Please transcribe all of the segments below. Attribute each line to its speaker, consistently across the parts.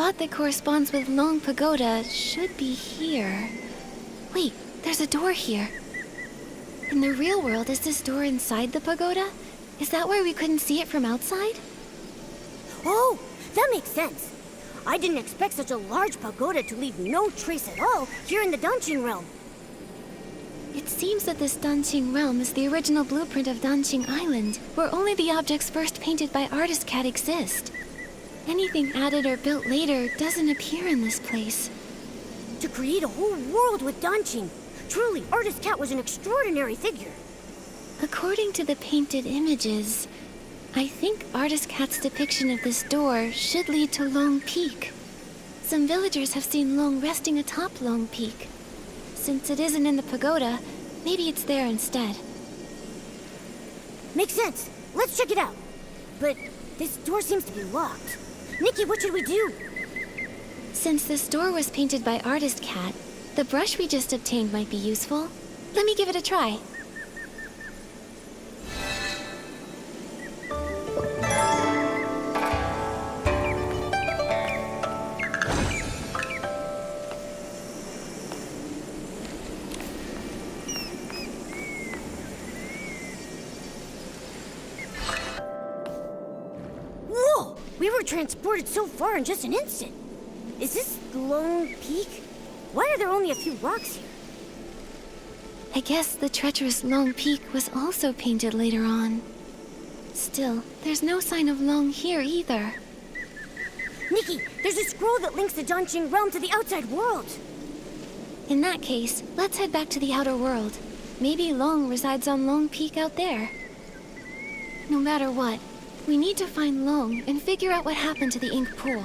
Speaker 1: spot that corresponds with Long Pagoda should be here. Wait, there's a door here. In the real world, is this door inside the pagoda? Is that why we couldn't see it from outside?
Speaker 2: Oh, that makes sense. I didn't expect such a large pagoda to leave no trace at all here in the Danqing realm.
Speaker 1: It seems that this Danqing realm is the original blueprint of Danqing Island, where only the objects first painted by Artist Cat exist. Anything added or built later doesn't appear in this place.
Speaker 2: To create a whole world with Danqing, truly, Artist Cat was an extraordinary figure.
Speaker 1: According to the painted images, I think Artist Cat's depiction of this door should lead to Long Peak. Some villagers have seen Long resting atop Long Peak. Since it isn't in the pagoda, maybe it's there instead.
Speaker 2: Makes sense. Let's check it out. But this door seems to be locked. Nikki, what should we do?
Speaker 1: Since this door was painted by Artist Cat, the brush we just obtained might be useful. Let me give it a try.
Speaker 2: Whoa! We were transported so far in just an instant. Is this Long Peak? Why are there only a few rocks here?
Speaker 1: I guess the treacherous Long Peak was also painted later on. Still, there's no sign of Long here either.
Speaker 2: Nikki, there's a scroll that links the Danqing realm to the outside world.
Speaker 1: In that case, let's head back to the outer world. Maybe Long resides on Long Peak out there. No matter what, we need to find Long and figure out what happened to the ink pool.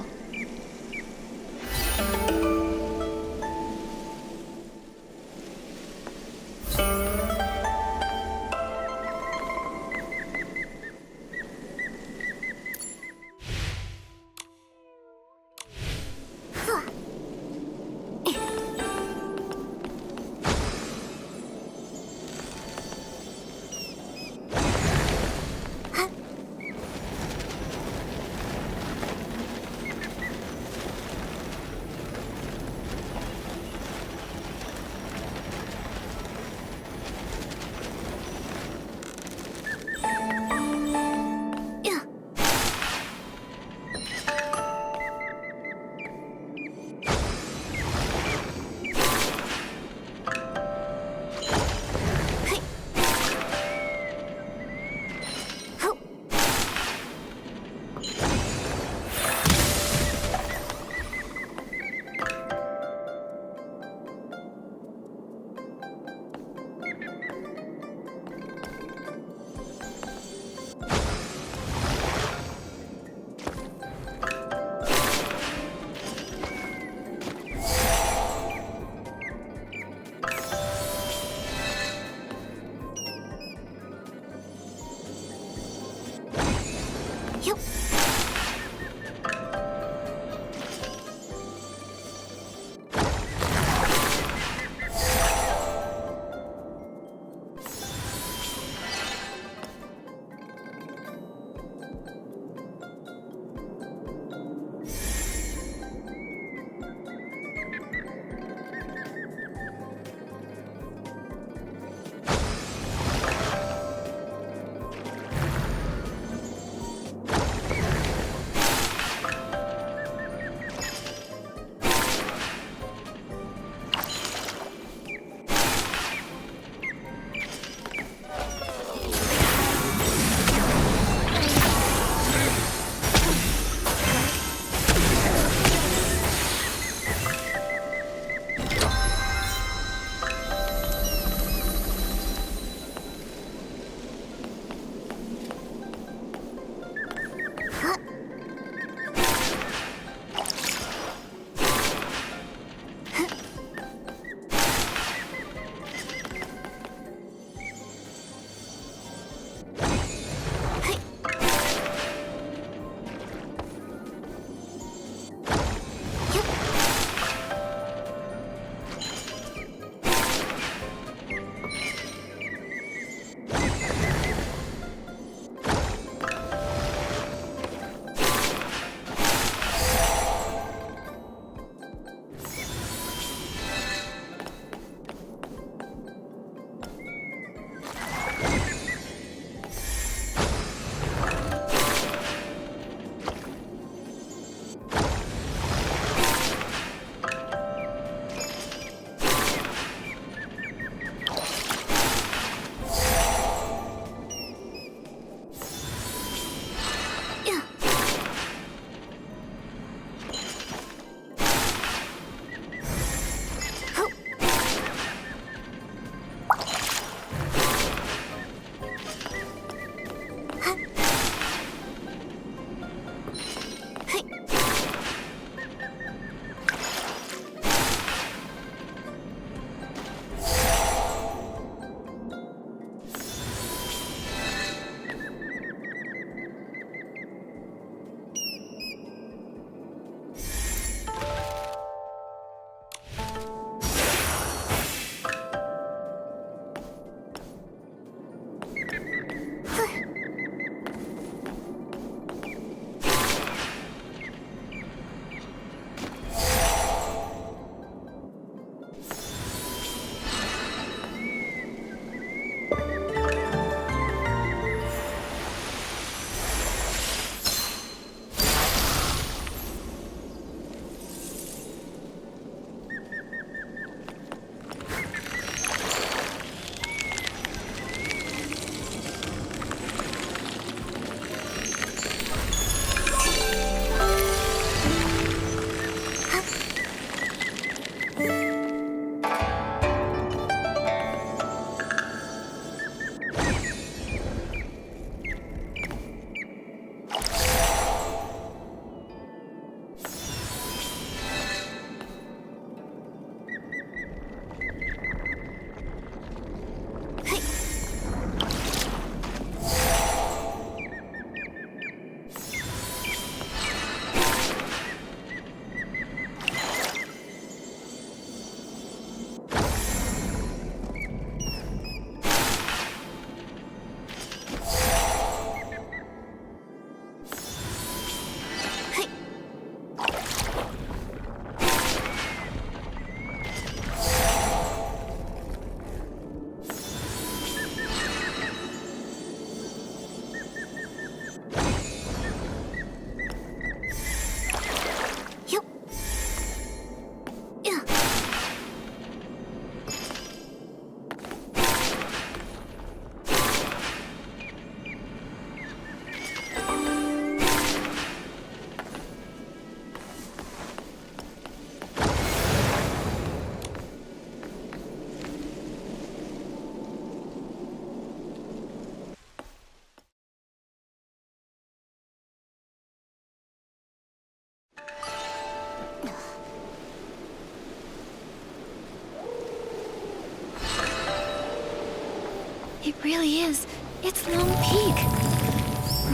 Speaker 1: It really is. It's Long Peak.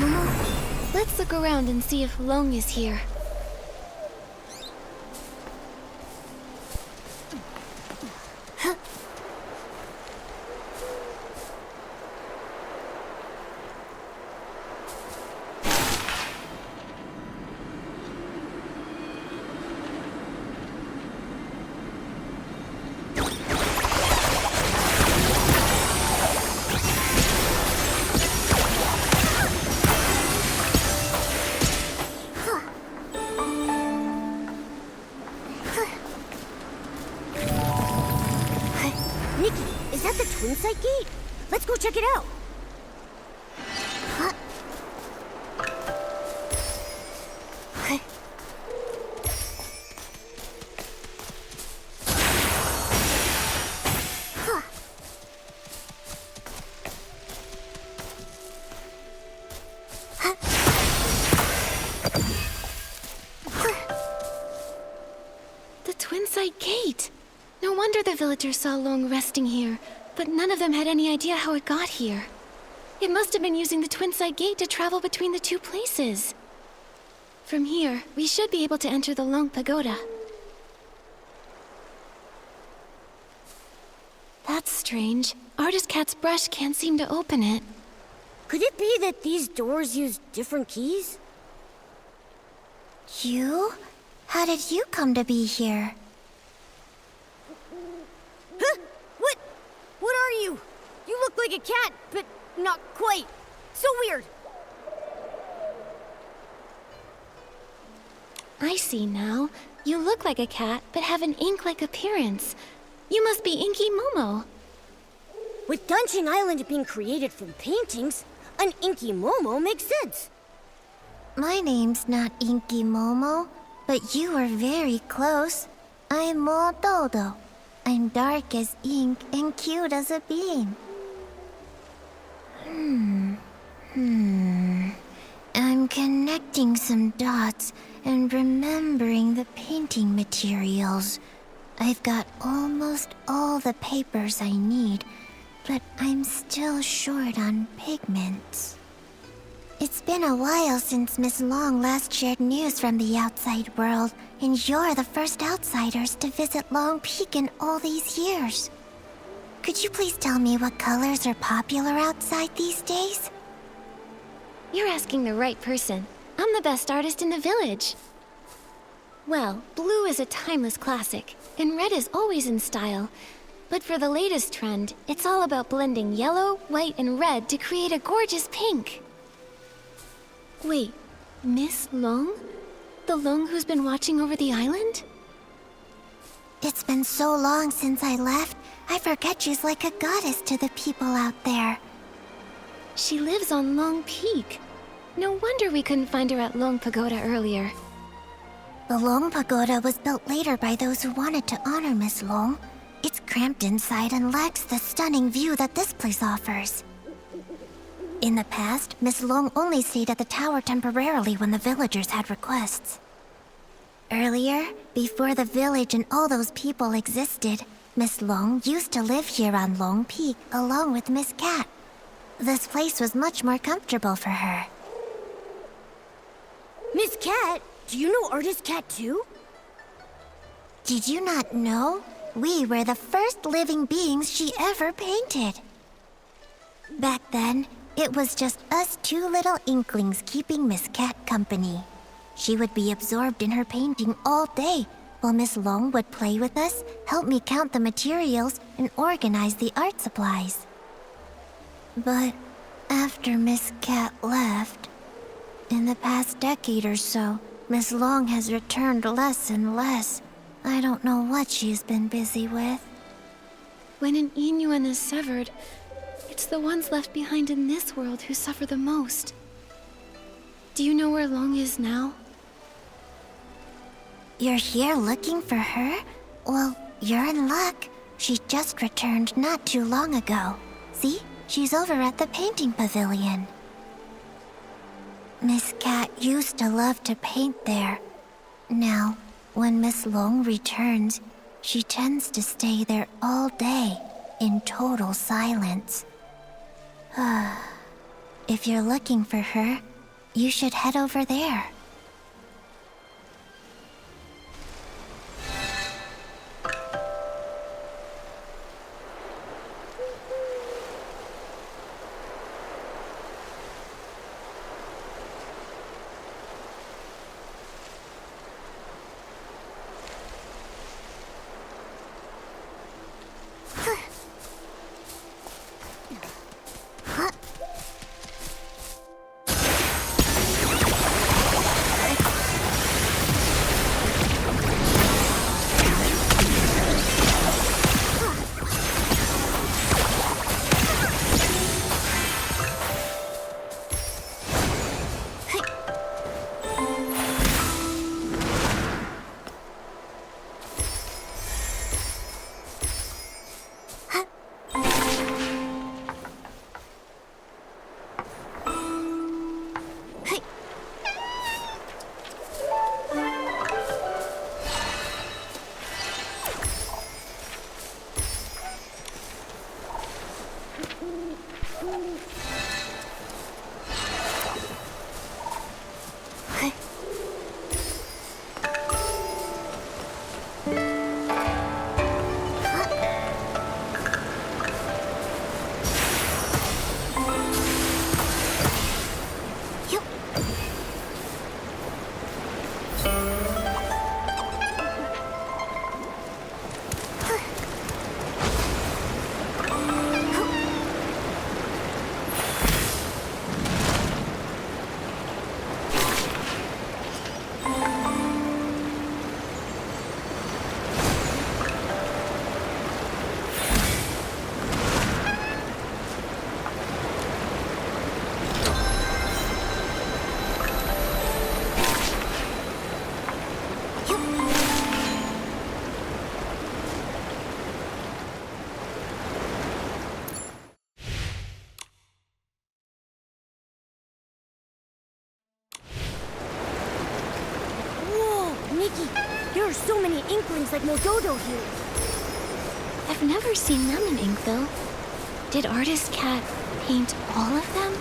Speaker 1: Momo, let's look around and see if Long is here.
Speaker 2: Nikki, is that the twin site gate? Let's go check it out. Huh?
Speaker 1: The twin site gate. No wonder the villagers saw Long resting here, but none of them had any idea how it got here. It must have been using the twin site gate to travel between the two places. From here, we should be able to enter the Long Pagoda. That's strange. Artist Cat's brush can't seem to open it.
Speaker 2: Could it be that these doors use different keys?
Speaker 3: You? How did you come to be here?
Speaker 2: Huh? What? What are you? You look like a cat, but not quite. So weird.
Speaker 1: I see now. You look like a cat, but have an ink-like appearance. You must be Inky Momo.
Speaker 2: With Danqing Island being created from paintings, an Inky Momo makes sense.
Speaker 3: My name's not Inky Momo, but you were very close. I'm Mo Dodo. I'm dark as ink and cute as a bean. I'm connecting some dots and remembering the painting materials. I've got almost all the papers I need, but I'm still short on pigments. It's been a while since Miss Long last shared news from the outside world, and you're the first outsiders to visit Long Peak in all these years. Could you please tell me what colors are popular outside these days?
Speaker 1: You're asking the right person. I'm the best artist in the village. Well, blue is a timeless classic, and red is always in style. But for the latest trend, it's all about blending yellow, white, and red to create a gorgeous pink. Wait, Miss Long? The Long who's been watching over the island?
Speaker 3: It's been so long since I left, I forget she's like a goddess to the people out there.
Speaker 1: She lives on Long Peak. No wonder we couldn't find her at Long Pagoda earlier.
Speaker 3: The Long Pagoda was built later by those who wanted to honor Miss Long. It's cramped inside and lacks the stunning view that this place offers. In the past, Miss Long only stayed at the tower temporarily when the villagers had requests. Earlier, before the village and all those people existed, Miss Long used to live here on Long Peak along with Miss Cat. This place was much more comfortable for her.
Speaker 2: Miss Cat? Do you know Artist Cat too?
Speaker 3: Did you not know? We were the first living beings she ever painted. Back then, it was just us two little inklings keeping Miss Cat company. She would be absorbed in her painting all day, while Miss Long would play with us, help me count the materials, and organize the art supplies. But after Miss Cat left, in the past decade or so, Miss Long has returned less and less. I don't know what she's been busy with.
Speaker 1: When an Inuan is severed, it's the ones left behind in this world who suffer the most. Do you know where Long is now?
Speaker 3: You're here looking for her? Well, you're in luck. She just returned not too long ago. See? She's over at the painting pavilion. Miss Cat used to love to paint there. Now, when Miss Long returns, she tends to stay there all day, in total silence. If you're looking for her, you should head over there.
Speaker 2: Nikki, there are so many Inklings like Mododo here.
Speaker 1: I've never seen them in Inkville. Did Artist Cat paint all of them?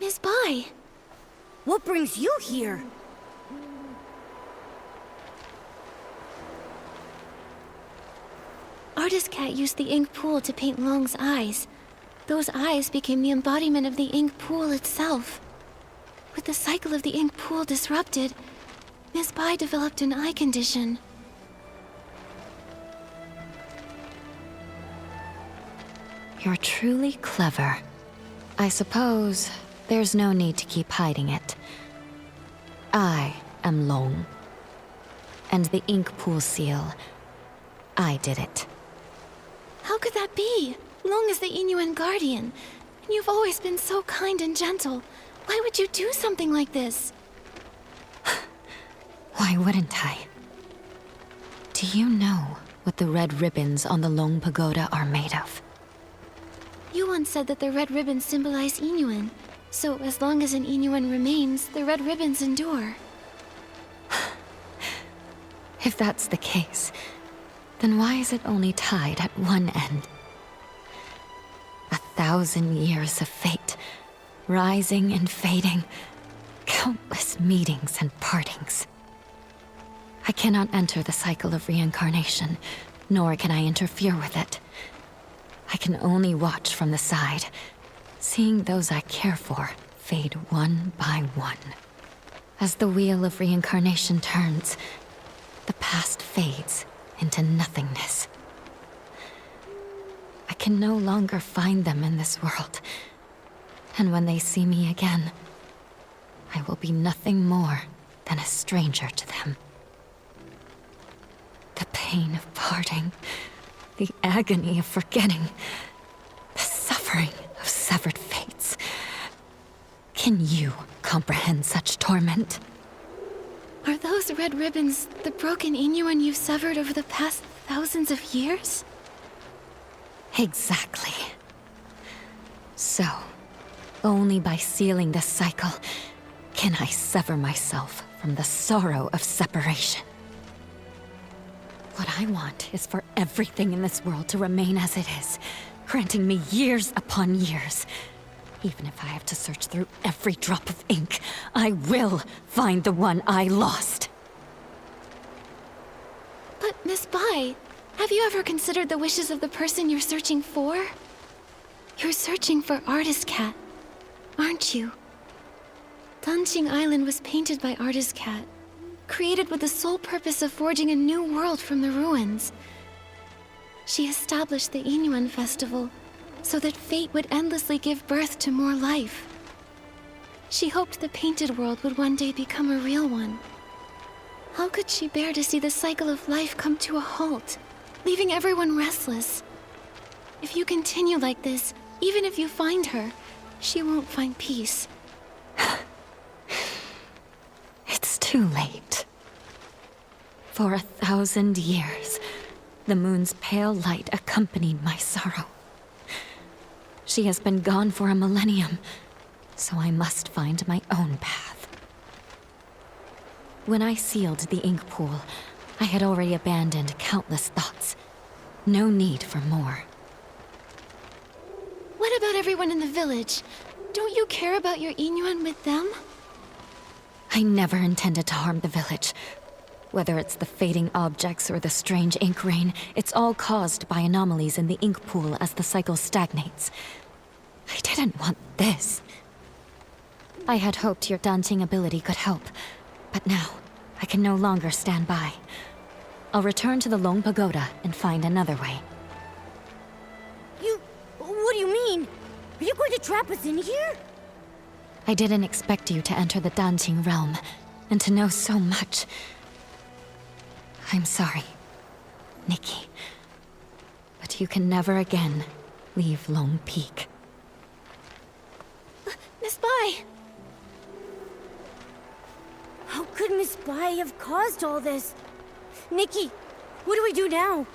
Speaker 1: Miss Bai!
Speaker 2: What brings you here?
Speaker 1: Artist Cat used the ink pool to paint Long's eyes. Those eyes became the embodiment of the ink pool itself. With the cycle of the ink pool disrupted, Miss Bai developed an eye condition.
Speaker 4: You're truly clever. I suppose there's no need to keep hiding it. I am Long. And the ink pool seal, I did it.
Speaker 1: How could that be? Long is the Inuan guardian, and you've always been so kind and gentle. Why would you do something like this?
Speaker 4: Why wouldn't I? Do you know what the red ribbons on the Long Pagoda are made of?
Speaker 1: You once said that the red ribbons symbolize Inuan, so as long as an Inuan remains, the red ribbons endure.
Speaker 4: If that's the case, then why is it only tied at one end? 1,000 years of fate, rising and fading, countless meetings and partings. I cannot enter the cycle of reincarnation, nor can I interfere with it. I can only watch from the side, seeing those I care for fade one by one. As the wheel of reincarnation turns, the past fades into nothingness. can no longer find them in this world. And when they see me again, I will be nothing more than a stranger to them. The pain of parting, the agony of forgetting, the suffering of severed fates. Can you comprehend such torment?
Speaker 1: Are those red ribbons the broken Inuan you've severed over the past thousands of years?
Speaker 4: Exactly. So, only by sealing this cycle can I sever myself from the sorrow of separation. What I want is for everything in this world to remain as it is, granting me years upon years. Even if I have to search through every drop of ink, I will find the one I lost.
Speaker 1: But, Miss Bai, have you ever considered the wishes of the person you're searching for? You're searching for Artist Cat, aren't you? Danqing Island was painted by Artist Cat, created with the sole purpose of forging a new world from the ruins. She established the Inuan Festival so that fate would endlessly give birth to more life. She hoped the painted world would one day become a real one. How could she bear to see the cycle of life come to a halt, leaving everyone restless? If you continue like this, even if you find her, she won't find peace.
Speaker 4: It's too late. For 1,000 years, the moon's pale light accompanied my sorrow. She has been gone for a millennium, so I must find my own path. When I sealed the ink pool, I had already abandoned countless thoughts. No need for more.
Speaker 1: What about everyone in the village? Don't you care about your Inuan with them?
Speaker 4: I never intended to harm the village. Whether it's the fading objects or the strange ink rain, it's all caused by anomalies in the ink pool as the cycle stagnates. I didn't want this. I had hoped your dancing ability could help, but now I can no longer stand by. I'll return to the Long Pagoda and find another way.
Speaker 2: What do you mean? Are you going to trap us in here?
Speaker 4: I didn't expect you to enter the dancing realm, and to know so much. I'm sorry, Nikki. But you can never again leave Long Peak.
Speaker 1: Miss Bai!
Speaker 2: How could Miss Bai have caused all this? Nikki, what do we do now?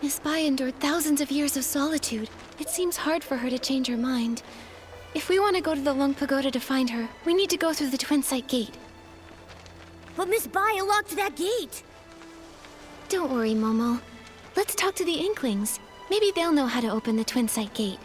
Speaker 1: Miss Bai endured thousands of years of solitude. It seems hard for her to change her mind. If we want to go to the Long Pagoda to find her, we need to go through the Twin Site Gate.
Speaker 2: But Miss Bai unlocked that gate.
Speaker 1: Don't worry, Momo. Let's talk to the Inklings. Maybe they'll know how to open the Twin Site Gate.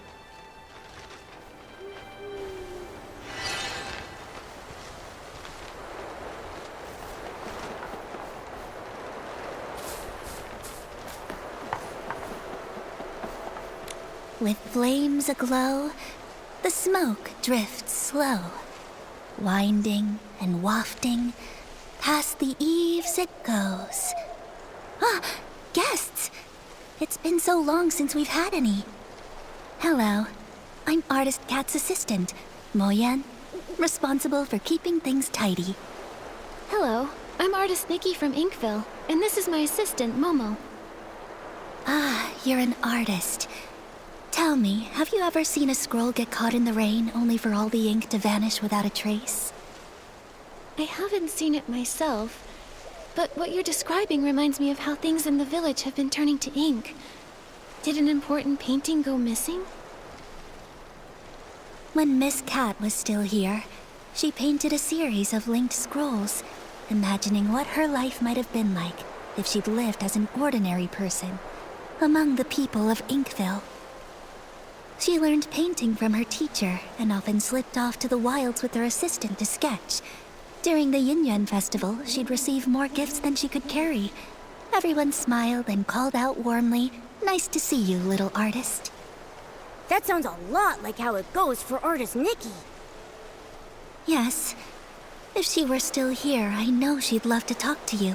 Speaker 3: With flames aglow, the smoke drifts slow, winding and wafting, past the eaves it goes. Ah, guests! It's been so long since we've had any. Hello, I'm Artist Cat's assistant, Moyen, responsible for keeping things tidy.
Speaker 1: Hello, I'm Artist Nikki from Inkville, and this is my assistant, Momo.
Speaker 3: Ah, you're an artist. Tell me, have you ever seen a scroll get caught in the rain only for all the ink to vanish without a trace?
Speaker 1: I haven't seen it myself, but what you're describing reminds me of how things in the village have been turning to ink. Did an important painting go missing?
Speaker 3: When Miss Cat was still here, she painted a series of linked scrolls, imagining what her life might have been like if she'd lived as an ordinary person among the people of Inkville. She learned painting from her teacher and often slipped off to the wilds with her assistant to sketch. During the Yin Festival, she'd receive more gifts than she could carry. Everyone smiled and called out warmly, "Nice to see you, little artist."
Speaker 2: That sounds a lot like how it goes for Artist Nikki.
Speaker 3: Yes. If she were still here, I know she'd love to talk to you.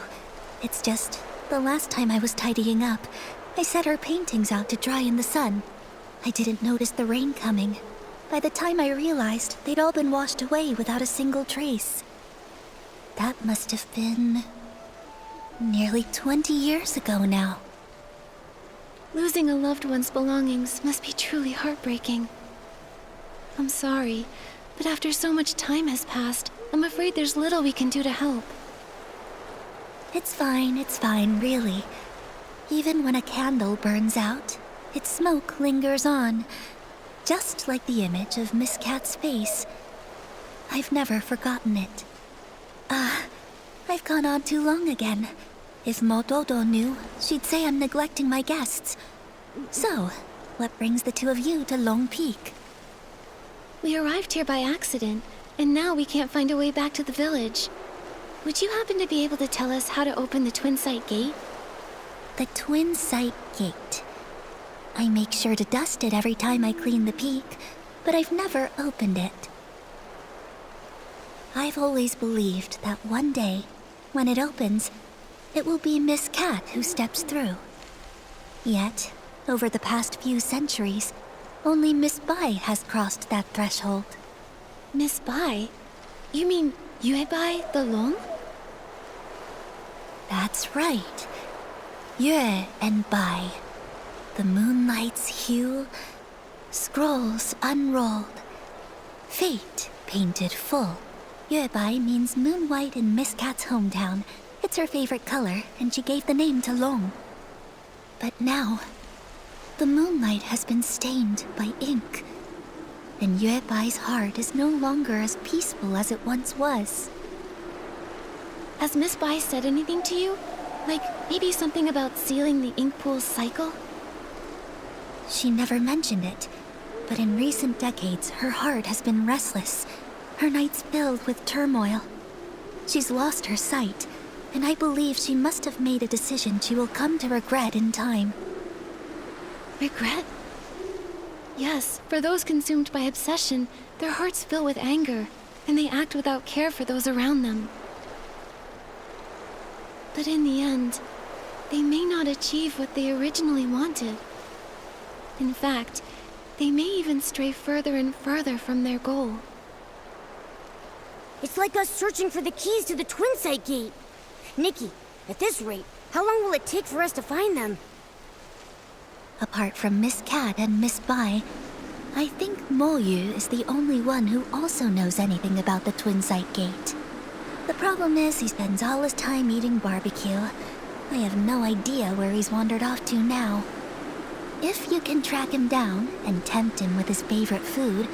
Speaker 3: It's just, the last time I was tidying up, I set her paintings out to dry in the sun. I didn't notice the rain coming. By the time I realized, they'd all been washed away without a single trace. That must have been nearly 20 years ago now.
Speaker 1: Losing a loved one's belongings must be truly heartbreaking. I'm sorry, but after so much time has passed, I'm afraid there's little we can do to help.
Speaker 3: It's fine, really. Even when a candle burns out, its smoke lingers on, just like the image of Miss Cat's face. I've never forgotten it. I've gone on too long again. If Mododo knew, she'd say I'm neglecting my guests. So, what brings the two of you to Long Peak?
Speaker 1: We arrived here by accident, and now we can't find a way back to the village. Would you happen to be able to tell us how to open the Twin Sight Gate?
Speaker 3: The Twin Sight Gate. I make sure to dust it every time I clean the peak, but I've never opened it. I've always believed that one day, when it opens, it will be Miss Cat who steps through. Yet, over the past few centuries, only Miss Bai has crossed that threshold.
Speaker 1: Miss Bai? You mean Yuebai the Long?
Speaker 3: That's right. Yue and Bai. The moonlight's hue, scrolls unrolled, fate painted full. Yuebai means moon white in Miss Cat's hometown. It's her favorite color, and she gave the name to Long. But now, the moonlight has been stained by ink, and Yuebai's heart is no longer as peaceful as it once was.
Speaker 1: Has Miss Bai said anything to you? Like, maybe something about sealing the ink pool's cycle?
Speaker 3: She never mentioned it, but in recent decades, her heart has been restless, her nights filled with turmoil. She's lost her sight, and I believe she must have made a decision she will come to regret in time.
Speaker 1: Regret? Yes, for those consumed by obsession, their hearts fill with anger, and they act without care for those around them. But in the end, they may not achieve what they originally wanted. In fact, they may even stray further and further from their goal.
Speaker 2: It's like us searching for the keys to the Twin Sight Gate. Nikki, at this rate, how long will it take for us to find them?
Speaker 3: Apart from Miss Cat and Miss Bai, I think Mo Yu is the only one who also knows anything about the Twin Sight Gate. The problem is he spends all his time eating barbecue. I have no idea where he's wandered off to now. If you can track him down and tempt him with his favorite food,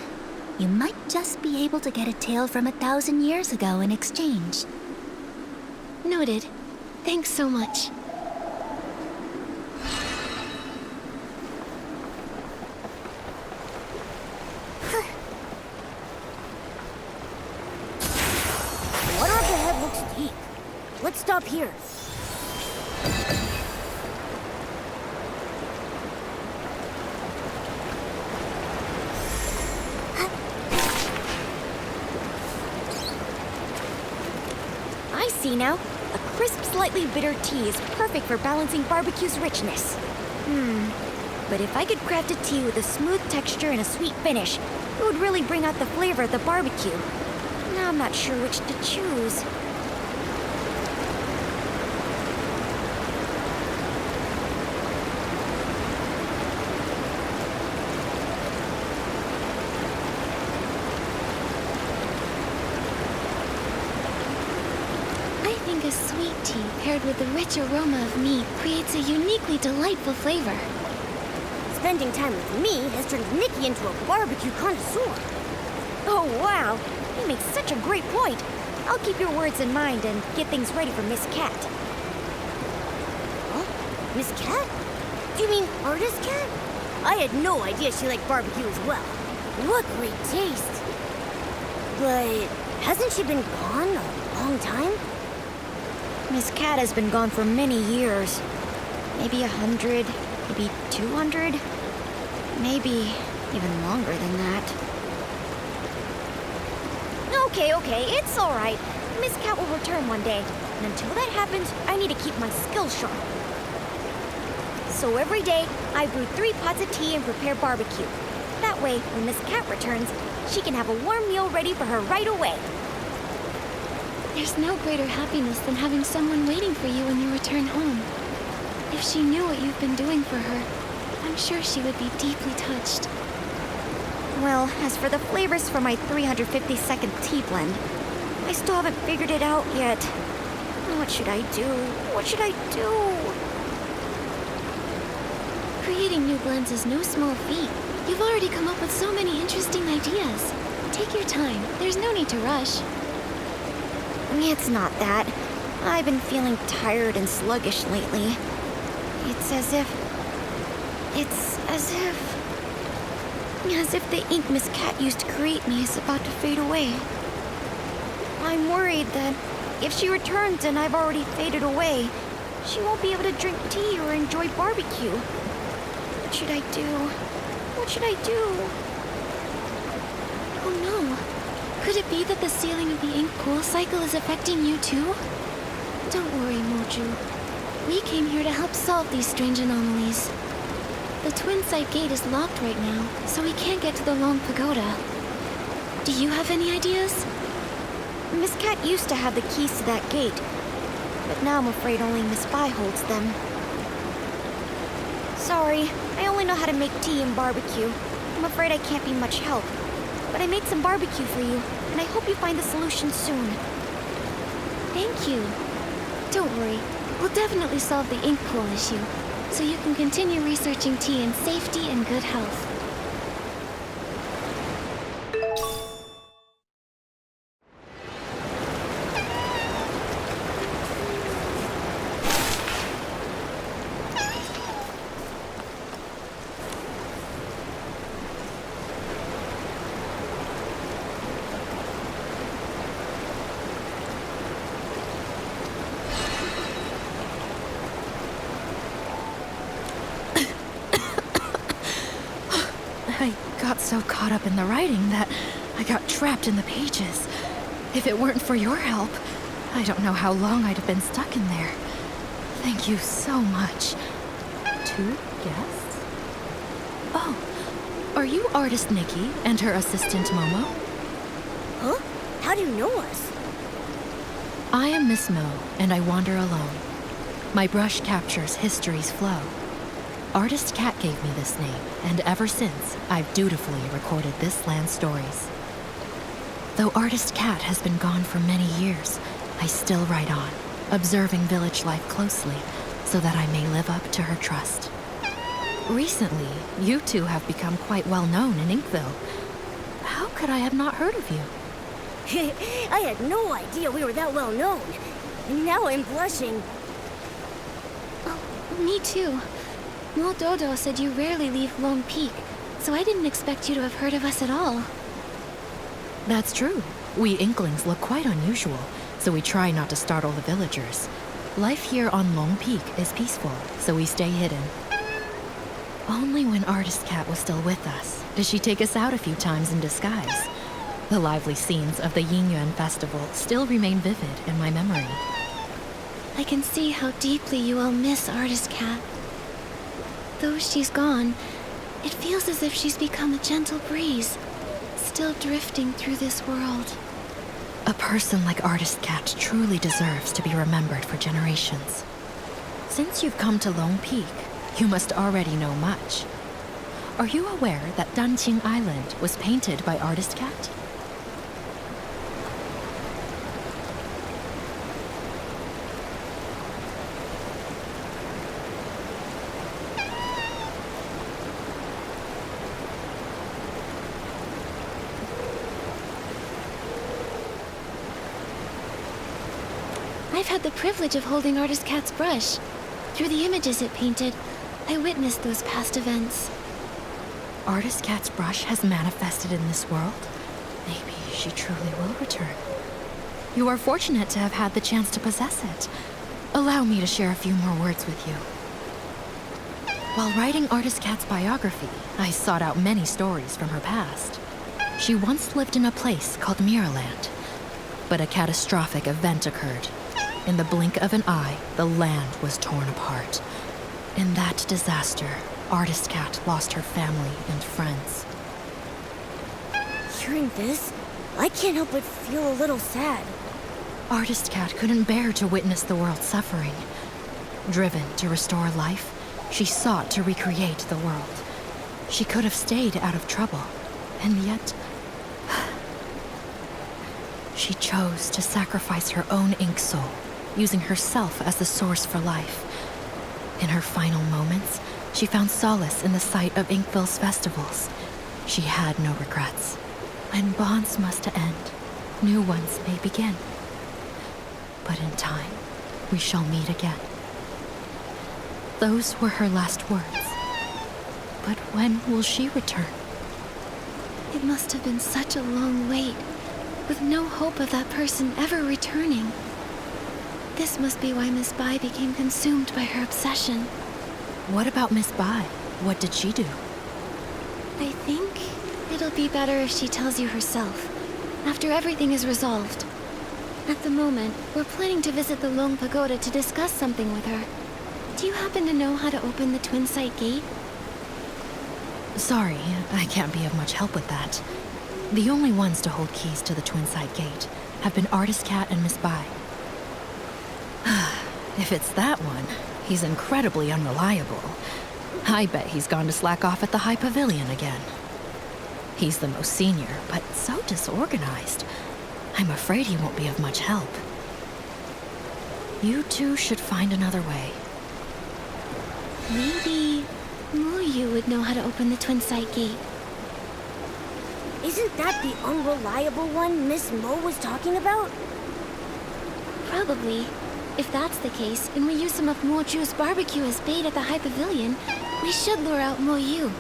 Speaker 3: you might just be able to get a tale from 1,000 years ago in exchange.
Speaker 1: Noted. Thanks so much.
Speaker 2: Water up ahead looks deep. Let's stop here.
Speaker 5: I see now. A crisp, slightly bitter tea is perfect for balancing barbecue's richness. But if I could craft a tea with a smooth texture and a sweet finish, it would really bring out the flavor of the barbecue. Now I'm not sure which to choose.
Speaker 1: I think a sweet tea paired with the rich aroma of meat creates a uniquely delightful flavor.
Speaker 2: Spending time with me has turned Nikki into a barbecue connoisseur.
Speaker 5: Oh, wow! You make such a great point. I'll keep your words in mind and get things ready for Miss Cat.
Speaker 2: Huh? Miss Cat? Do you mean Artist Cat? I had no idea she liked barbecue as well. What great taste! But hasn't she been gone a long time?
Speaker 5: Miss Cat has been gone for many years. Maybe 100, maybe 200, maybe even longer than that. Okay, it's all right. Miss Cat will return one day, and until that happens, I need to keep my skills sharp. So every day, I brew 3 pots of tea and prepare barbecue. That way, when Miss Cat returns, she can have a warm meal ready for her right away.
Speaker 1: There's no greater happiness than having someone waiting for you when you return home. If she knew what you've been doing for her, I'm sure she would be deeply touched.
Speaker 5: Well, as for the flavors for my 352nd tea blend, I still haven't figured it out yet. What should I do? What should I do?
Speaker 1: Creating new blends is no small feat. You've already come up with so many interesting ideas. Take your time. There's no need to rush.
Speaker 5: It's not that. I've been feeling tired and sluggish lately. It's as if the ink Miss Cat used to create me is about to fade away. I'm worried that if she returns and I've already faded away, she won't be able to drink tea or enjoy barbecue. What should I do? What should I do?
Speaker 1: Oh no. Could it be that the sealing of the ink pool cycle is affecting you too? Don't worry, Moju. We came here to help solve these strange anomalies. The twin site gate is locked right now, so we can't get to the Long Pagoda. Do you have any ideas?
Speaker 5: Miss Cat used to have the keys to that gate, but now I'm afraid only Miss Bai holds them. Sorry, I only know how to make tea and barbecue. I'm afraid I can't be much help. But I made some barbecue for you, and I hope you find the solution soon.
Speaker 1: Thank you. Don't worry, we'll definitely solve the ink pool issue, so you can continue researching tea in safety and good health.
Speaker 6: I got so caught up in the writing that I got trapped in the pages. If it weren't for your help, I don't know how long I'd have been stuck in there. Thank you so much. 2 guests? Oh, are you artist Nikki and her assistant Momo?
Speaker 2: Huh? How do you know us?
Speaker 6: I am Miss Mo, and I wander alone. My brush captures history's flow. Artist Cat gave me this name, and ever since, I've dutifully recorded this land's stories. Though Artist Cat has been gone for many years, I still write on, observing village life closely, so that I may live up to her trust. Recently, you two have become quite well known in Inkville. How could I have not heard of you?
Speaker 2: I had no idea we were that well known. Now I'm blushing.
Speaker 1: Oh, me too. Mo Dodo said you rarely leave Long Peak, so I didn't expect you to have heard of us at all.
Speaker 6: That's true. We Inklings look quite unusual, so we try not to startle the villagers. Life here on Long Peak is peaceful, so we stay hidden. Only when Artist Cat was still with us did she take us out a few times in disguise. The lively scenes of the Yingyuan festival still remain vivid in my memory.
Speaker 1: I can see how deeply you all miss Artist Cat. Though she's gone, it feels as if she's become a gentle breeze, still drifting through this world.
Speaker 6: A person like Artist Cat truly deserves to be remembered for generations. Since you've come to Long Peak, you must already know much. Are you aware that Danqing Island was painted by Artist Cat?
Speaker 1: I've had the privilege of holding Artist Cat's brush. Through the images it painted, I witnessed those past events.
Speaker 6: Artist Cat's brush has manifested in this world. Maybe she truly will return. You are fortunate to have had the chance to possess it. Allow me to share a few more words with you. While writing Artist Cat's biography, I sought out many stories from her past. She once lived in a place called Mirrorland, but a catastrophic event occurred. In the blink of an eye, the land was torn apart. In that disaster, Artist Cat lost her family and friends.
Speaker 2: Hearing this, I can't help but feel a little sad.
Speaker 6: Artist Cat couldn't bear to witness the world suffering. Driven to restore life, she sought to recreate the world. She could have stayed out of trouble, and yet... she chose to sacrifice her own ink soul, using herself as the source for life. In her final moments, she found solace in the sight of Inkville's festivals. She had no regrets. When bonds must end, new ones may begin. But in time, we shall meet again. Those were her last words. But when will she return?
Speaker 1: It must have been such a long wait, with no hope of that person ever returning. This must be why Miss Bai became consumed by her obsession.
Speaker 6: What about Miss Bai? What did she do?
Speaker 1: I think it'll be better if she tells you herself, after everything is resolved. At the moment, we're planning to visit the Long Pagoda to discuss something with her. Do you happen to know how to open the Twin Sight Gate?
Speaker 6: Sorry, I can't be of much help with that. The only ones to hold keys to the Twin Sight Gate have been Artist Cat and Miss Bai. If it's that one, he's incredibly unreliable. I bet he's gone to slack off at the High Pavilion again. He's the most senior, but so disorganized. I'm afraid he won't be of much help. You two should find another way.
Speaker 1: Maybe Muyu would know how to open the Twin Sight Gate.
Speaker 2: Isn't that the unreliable one Miss Mo was talking about?
Speaker 1: Probably. If that's the case, and we use some of Moju's barbecue as bait at the High Pavilion, we should lure out Moyu.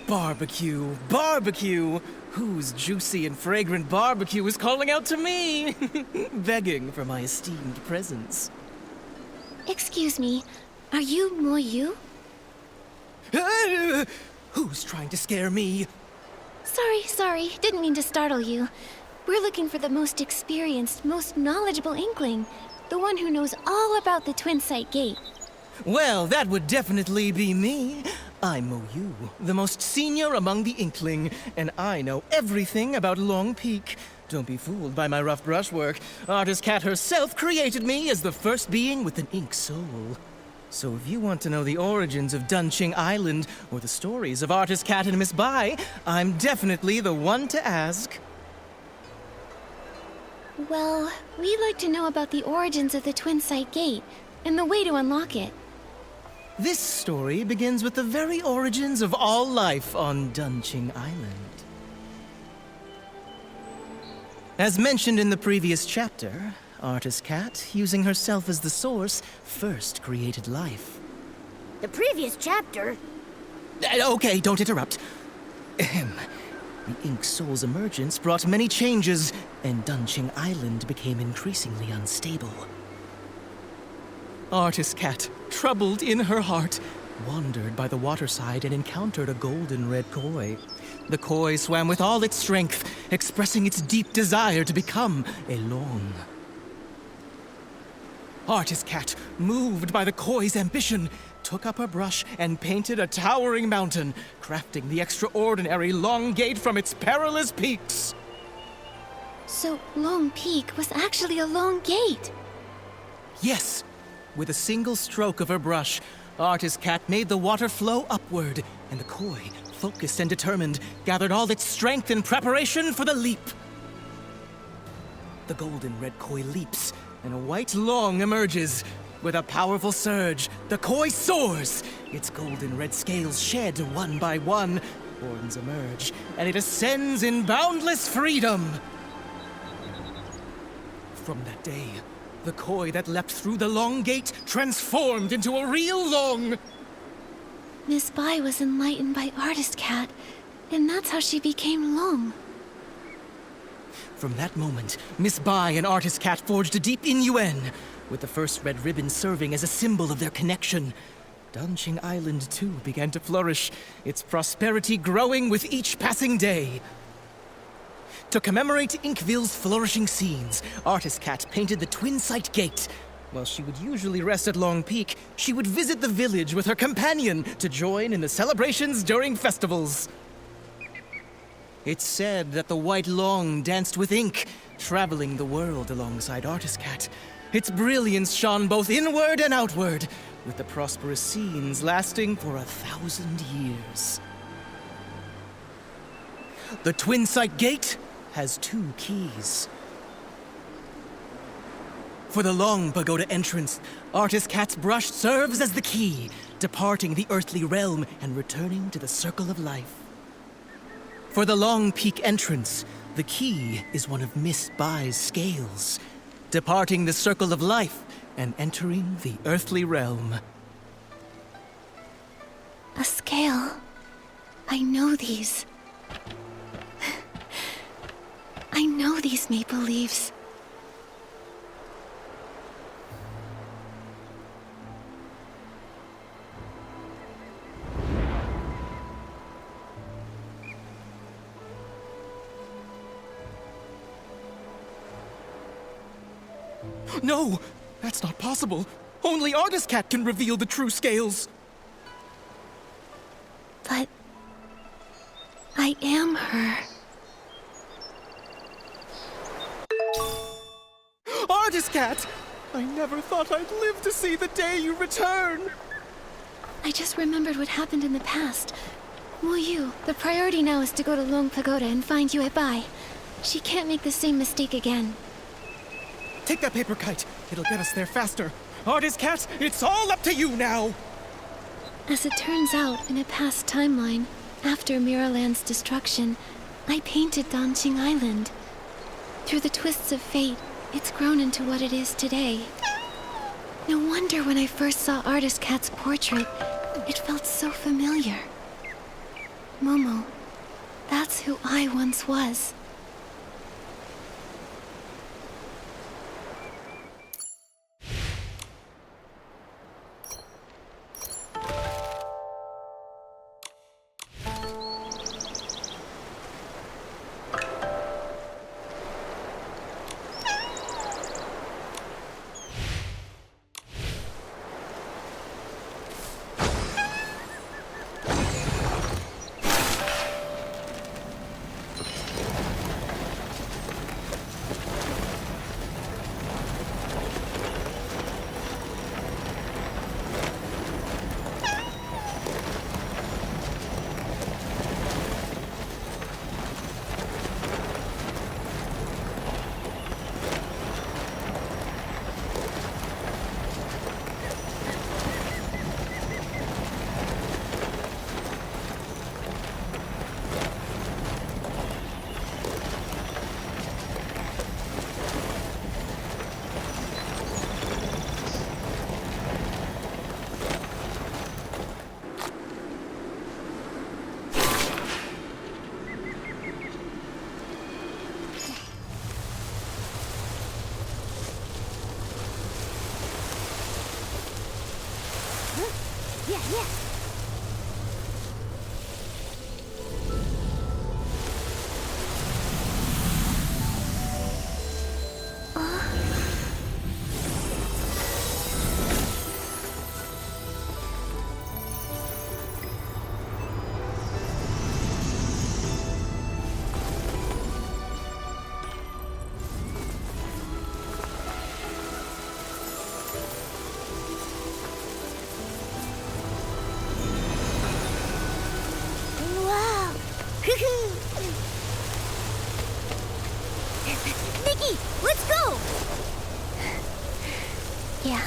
Speaker 7: Barbecue, barbecue! Whose juicy and fragrant barbecue is calling out to me? Begging for my esteemed presence.
Speaker 1: Excuse me, are you Moyu?
Speaker 7: Who's trying to scare me?
Speaker 1: Sorry, didn't mean to startle you. We're looking for the most experienced, most knowledgeable Inkling. The one who knows all about the Twin Sight Gate.
Speaker 7: Well, that would definitely be me. I'm Moyu, the most senior among the Inkling, and I know everything about Long Peak. Don't be fooled by my rough brushwork. Artist Cat herself created me as the first being with an ink soul. So if you want to know the origins of Danqing Island, or the stories of Artist Cat and Miss Bai, I'm definitely the one to ask.
Speaker 1: Well, we'd like to know about the origins of the Twin Sight Gate, and the way to unlock it.
Speaker 7: This story begins with the very origins of all life on Danqing Island. As mentioned in the previous chapter, Artist Cat, using herself as the source, first created life.
Speaker 2: The previous chapter?
Speaker 7: Okay, don't interrupt. Ahem. The Ink Soul's emergence brought many changes, and Danqing Island became increasingly unstable. Artist Cat, troubled in her heart, wandered by the waterside and encountered a golden red koi. The koi swam with all its strength, expressing its deep desire to become a long. Artist Cat, moved by the koi's ambition, took up her brush and painted a towering mountain, crafting the extraordinary long gate from its perilous peaks.
Speaker 1: So Long Peak was actually a long gate.
Speaker 7: Yes! With a single stroke of her brush, Artist Cat made the water flow upward, and the koi, focused and determined, gathered all its strength in preparation for the leap. The golden red koi leaps, and a white long emerges. With a powerful surge, the koi soars. Its golden red scales shed one by one. Horns emerge, and it ascends in boundless freedom. From that day, the koi that leapt through the long gate transformed into a real long.
Speaker 1: Miss Bai was enlightened by Artist Cat, and that's how she became Long.
Speaker 7: From that moment, Miss Bai and Artist Cat forged a deep innuendo, with the first red ribbon serving as a symbol of their connection. Danqing Island, too, began to flourish, its prosperity growing with each passing day. To commemorate Inkville's flourishing scenes, Artist Cat painted the Twin Sight Gate. While she would usually rest at Long Peak, she would visit the village with her companion to join in the celebrations during festivals. It's said that the White Long danced with ink, traveling the world alongside Artist Cat. Its brilliance shone both inward and outward, with the prosperous scenes lasting for 1,000 years. The Twin Sight Gate has 2 keys. For the Long Pagoda entrance, Artist Cat's brush serves as the key, departing the earthly realm and returning to the circle of life. For the Long Peak entrance, the key is one of Miss Bai's scales, departing the circle of life and entering the earthly realm.
Speaker 1: A scale. I know these. I know these maple leaves.
Speaker 7: No! That's not possible! Only Artist Cat can reveal the true scales!
Speaker 1: But I am her.
Speaker 7: Artist Cat! I never thought I'd live to see the day you return!
Speaker 1: I just remembered what happened in the past. Wu Yu, the priority now is to go to Long Pagoda and find Yue Bai. She can't make the same mistake again.
Speaker 7: Take that paper kite. It'll get us there faster. Artist Cat, it's all up to you now!
Speaker 1: As it turns out, in a past timeline, after Miraland's destruction, I painted Danqing Island. Through the twists of fate, it's grown into what it is today. No wonder when I first saw Artist Cat's portrait, it felt so familiar. Momo, that's who I once was.
Speaker 2: Yeah.
Speaker 3: Yeah.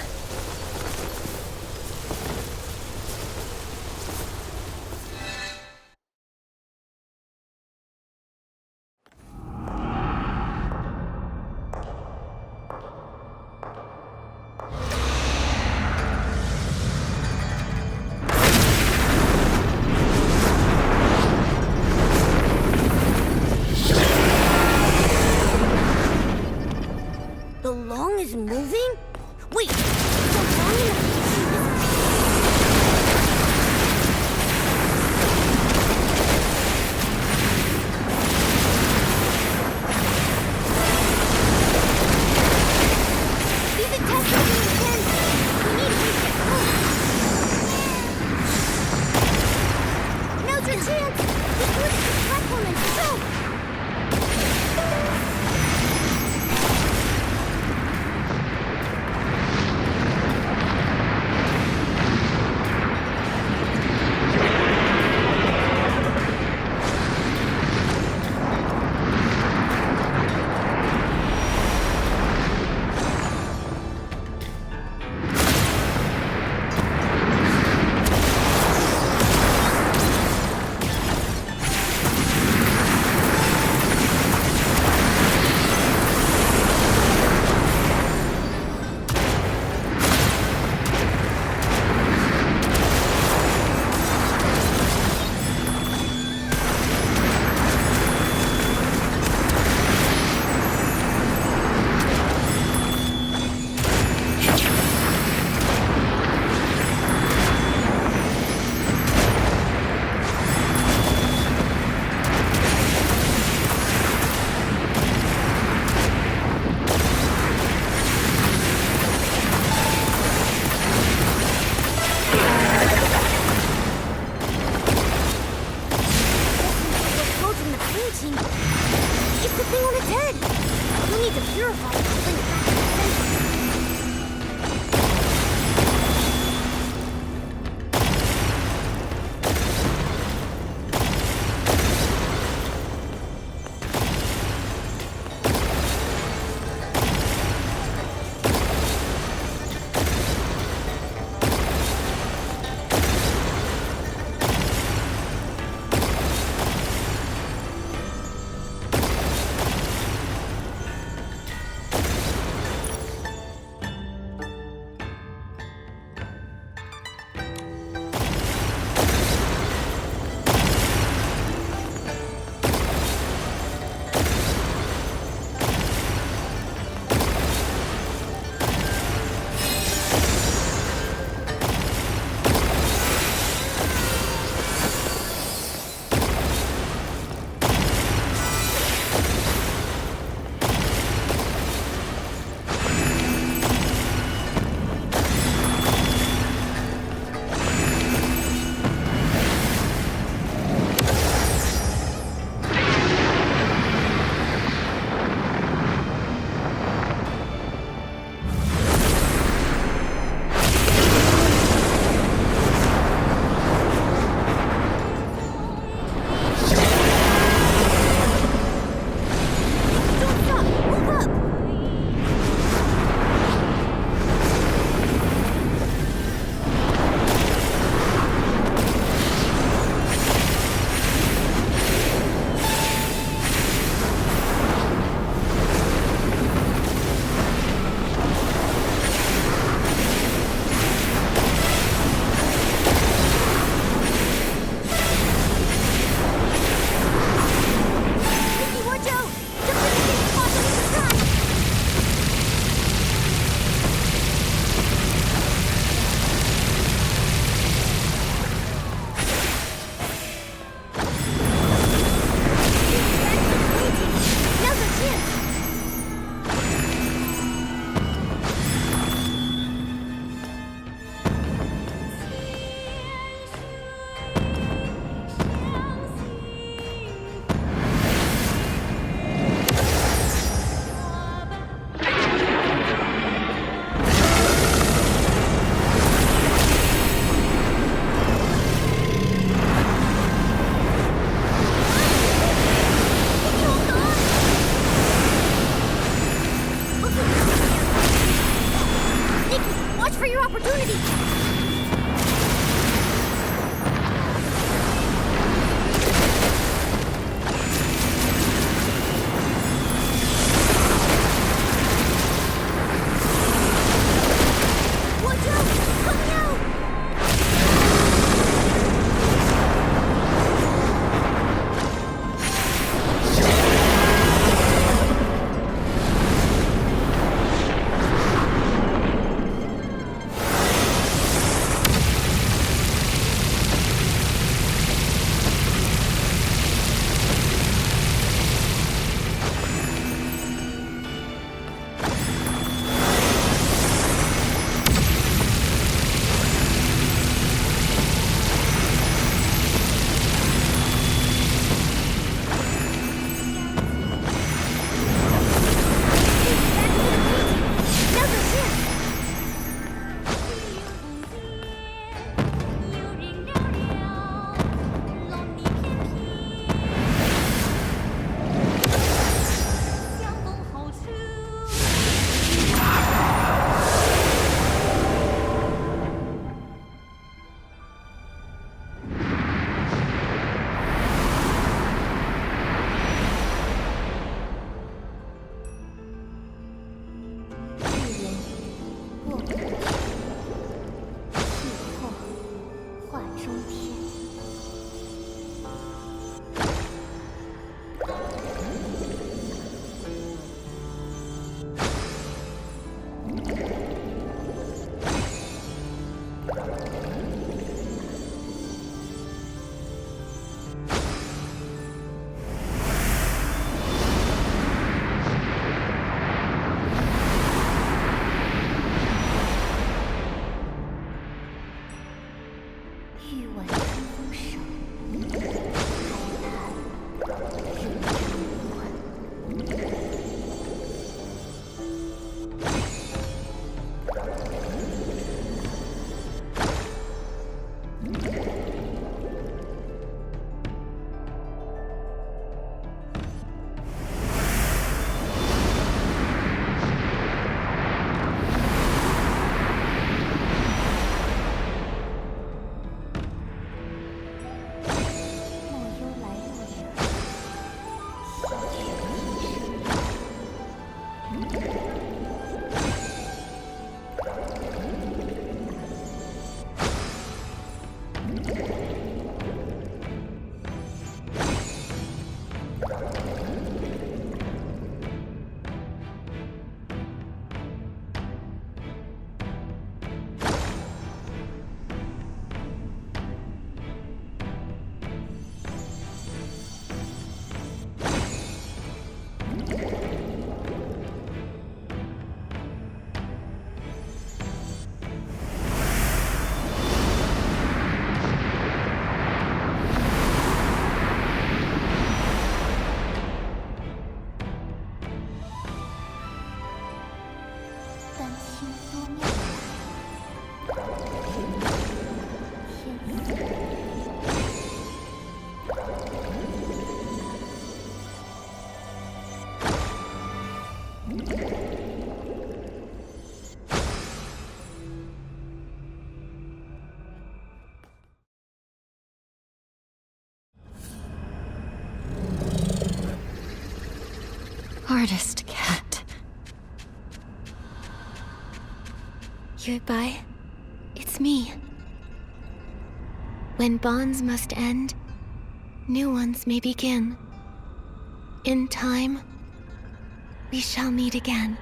Speaker 2: The long is moving? Wait, the long in the He's attacking me again. We need to reach it. Now's your chance. Just switch to the platform and go. Watch for your opportunity! Watch out! Coming out!
Speaker 4: Artist cat.
Speaker 1: Goodbye. It's me. When bonds must end, new ones may begin. In time, we shall meet again.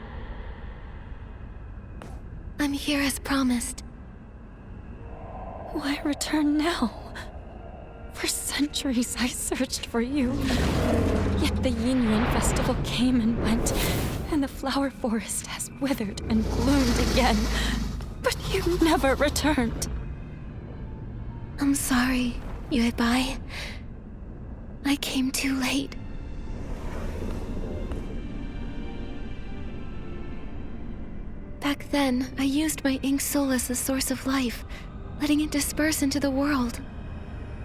Speaker 1: I'm here as promised.
Speaker 4: Why return now? For centuries I searched for you. Yet the Yin Festival came and went, and the flower forest has withered and bloomed again. But you never returned.
Speaker 1: I'm sorry, Yuebai. I came too late. Back then, I used my ink soul as the source of life, letting it disperse into the world.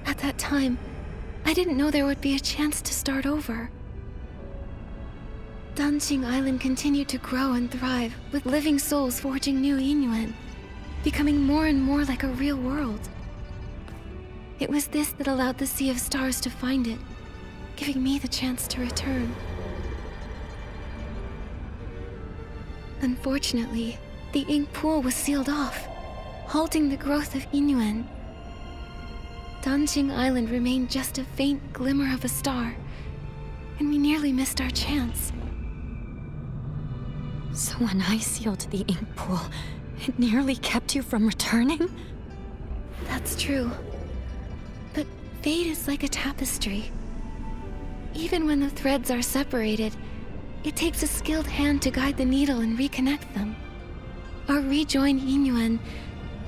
Speaker 1: At that time, I didn't know there would be a chance to start over. Danqing Island continued to grow and thrive, with living souls forging new Inuan. becoming more and more like a real world. It was this that allowed the Sea of Stars to find it, giving me the chance to return. Unfortunately, the ink pool was sealed off, halting the growth of Inyuan. Danqing Island remained just a faint glimmer of a star, and we nearly missed our chance.
Speaker 4: So when I sealed the ink pool, it nearly kept you from returning?
Speaker 1: That's true. But fate is like a tapestry. Even when the threads are separated, it takes a skilled hand to guide the needle and reconnect them. Our rejoined Inyuan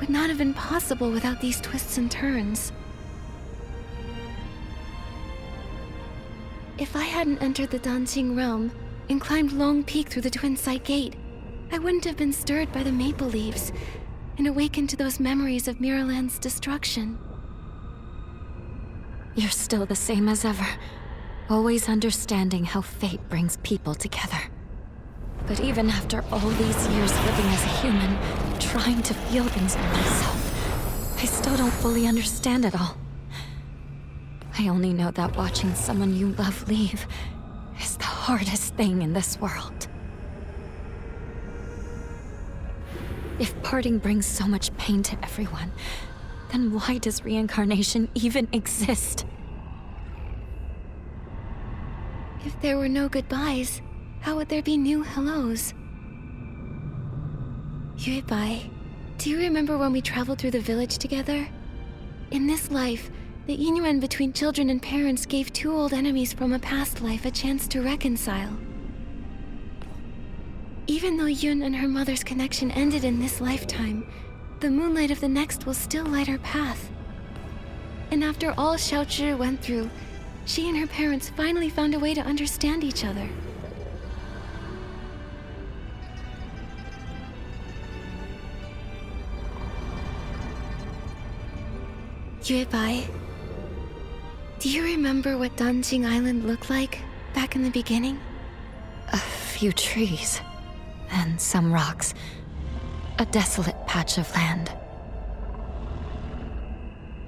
Speaker 1: would not have been possible without these twists and turns. If I hadn't entered the Danqing realm and climbed Long Peak through the Twin Sight Gate, I wouldn't have been stirred by the maple leaves and awakened to those memories of Miraland's destruction.
Speaker 4: You're still the same as ever, always understanding how fate brings people together. But even after all these years living as a human, trying to feel things for myself, I still don't fully understand it all. I only know that watching someone you love leave is the hardest thing in this world. If parting brings so much pain to everyone, then why does reincarnation even exist?
Speaker 1: If there were no goodbyes, how would there be new hellos? Yuebai, do you remember when we traveled through the village together? In this life, the Inyuan between children and parents gave two old enemies from a past life a chance to reconcile. Even though Yun and her mother's connection ended in this lifetime, the moonlight of the next will still light her path. And after all Xiaozhi went through, she and her parents finally found a way to understand each other. Yuebai, do you remember what Danqing Island looked like back in the beginning?
Speaker 4: A few trees, and some rocks. A desolate patch of land.